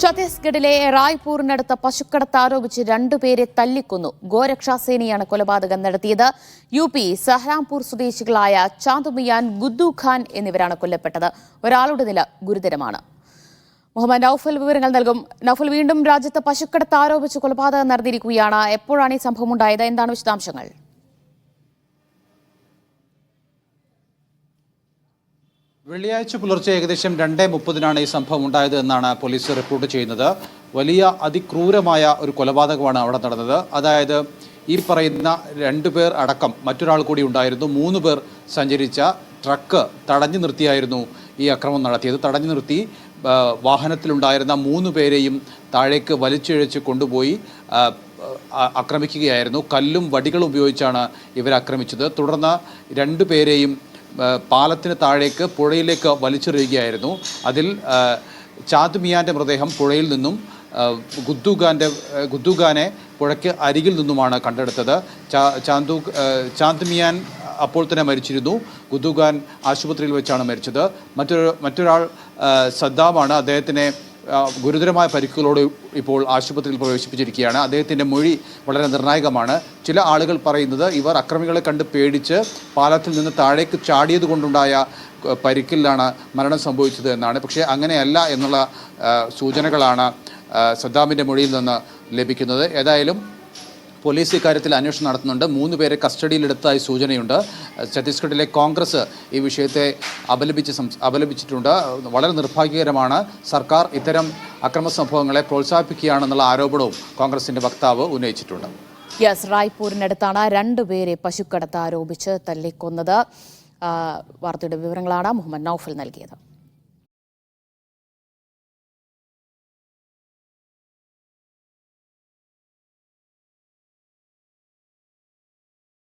ഛത്തീസ്ഗഡിലെ റായ്പൂരിനടുത്ത പശുക്കടത്ത് ആരോപിച്ച് രണ്ടുപേരെ തല്ലിക്കൊന്നു. ഗോരക്ഷാസേനയാണ് കൊലപാതകം നടത്തിയത്. UP സഹരാംപൂർ സ്വദേശികളായ ചാന്തുമിയാൻ, ഗുദ്ദു ഖാൻ എന്നിവരാണ് കൊല്ലപ്പെട്ടത്. ഒരാളുടെ നില ഗുരുതരമാണ്. മുഹമ്മദ് നൌഫൽ വിവരങ്ങൾ നൽകും. നൌഫൽ, വീണ്ടും രാജ്യത്ത് പശുക്കടത്ത് ആരോപിച്ച് കൊലപാതകം നടന്നിരിക്കുകയാണ്. എപ്പോഴാണ് ഈ സംഭവം ഉണ്ടായത്? എന്താണ് വിശദാംശങ്ങൾ? വെള്ളിയാഴ്ച പുലർച്ചെ ഏകദേശം 2:30 ഈ സംഭവം ഉണ്ടായത് എന്നാണ് പോലീസ് റിപ്പോർട്ട് ചെയ്യുന്നത്. വലിയ അതിക്രൂരമായ ഒരു കൊലപാതകമാണ് അവിടെ നടന്നത്. അതായത് ഈ പറയുന്ന 2 പേർ അടക്കം മറ്റൊരാൾ കൂടി ഉണ്ടായിരുന്നു. 3 പേർ സഞ്ചരിച്ച ട്രക്ക് തടഞ്ഞു നിർത്തിയായിരുന്നു ഈ അക്രമം നടത്തിയത്. തടഞ്ഞു നിർത്തി വാഹനത്തിലുണ്ടായിരുന്ന 3 പേരെയും താഴേക്ക് വലിച്ചിഴച്ച് കൊണ്ടുപോയി ആക്രമിക്കുകയായിരുന്നു. കല്ലും വടികളും ഉപയോഗിച്ചാണ് ഇവർ ആക്രമിച്ചത്. തുടർന്ന് 2 പേരെയും പാലത്തിന് താഴേക്ക് പുഴയിലേക്ക് വലിച്ചെറിയുകയായിരുന്നു. അതിൽ ചാന്തുമിയാൻ്റെ മൃതദേഹം പുഴയിൽ നിന്നും ഗുദ്ദുഖാനെ പുഴയ്ക്ക് അരികിൽ നിന്നുമാണ് കണ്ടെടുത്തത്. ചാന്തുമിയാൻ അപ്പോൾ തന്നെ മരിച്ചിരുന്നു. ഗുദ്ദുഖാൻ ആശുപത്രിയിൽ വെച്ചാണ് മരിച്ചത്. മറ്റൊരാൾ സദ്ദാമാണ്. അദ്ദേഹത്തിനെ ഗുരുതരമായ പരിക്കുകളോട് ഇപ്പോൾ ആശുപത്രിയിൽ പ്രവേശിപ്പിച്ചിരിക്കുകയാണ്. അദ്ദേഹത്തിൻ്റെ മൊഴി വളരെ നിർണായകമാണ്. ചില ആളുകൾ പറയുന്നത് ഇവർ അക്രമികളെ കണ്ട് പേടിച്ച് പാലത്തിൽ നിന്ന് താഴേക്ക് ചാടിയത് കൊണ്ടുണ്ടായ പരിക്കിലാണ് മരണം സംഭവിച്ചത് എന്നാണ്. പക്ഷേ അങ്ങനെയല്ല എന്നുള്ള സൂചനകളാണ് സദ്ദാമിൻ്റെ മൊഴിയിൽ നിന്ന് ലഭിക്കുന്നത്. ഏതായാലും പോലീസ് ഇക്കാര്യത്തിൽ അന്വേഷണം നടത്തുന്നുണ്ട്. 3 പേരെ കസ്റ്റഡിയിലെടുത്തതായി സൂചനയുണ്ട്. ഛത്തീസ്ഗഡിലെ കോൺഗ്രസ് ഈ വിഷയത്തെ അപലപിച്ചിട്ടുണ്ട്. വളരെ നിർഭാഗ്യകരമാണ്. സർക്കാർ ഇത്തരം അക്രമ സംഭവങ്ങളെ പ്രോത്സാഹിപ്പിക്കുകയാണെന്നുള്ള ആരോപണവും കോൺഗ്രസിൻ്റെ വക്താവ് ഉന്നയിച്ചിട്ടുണ്ട്. റായ്പൂരിനടുത്താണ് 2 പേരെ പശുക്കടത്ത് ആരോപിച്ച് തല്ലിക്കൊന്നത്. വാർത്തയുടെ വിവരങ്ങളാണ് മുഹമ്മദ് നൌഫൽ നൽകിയത്.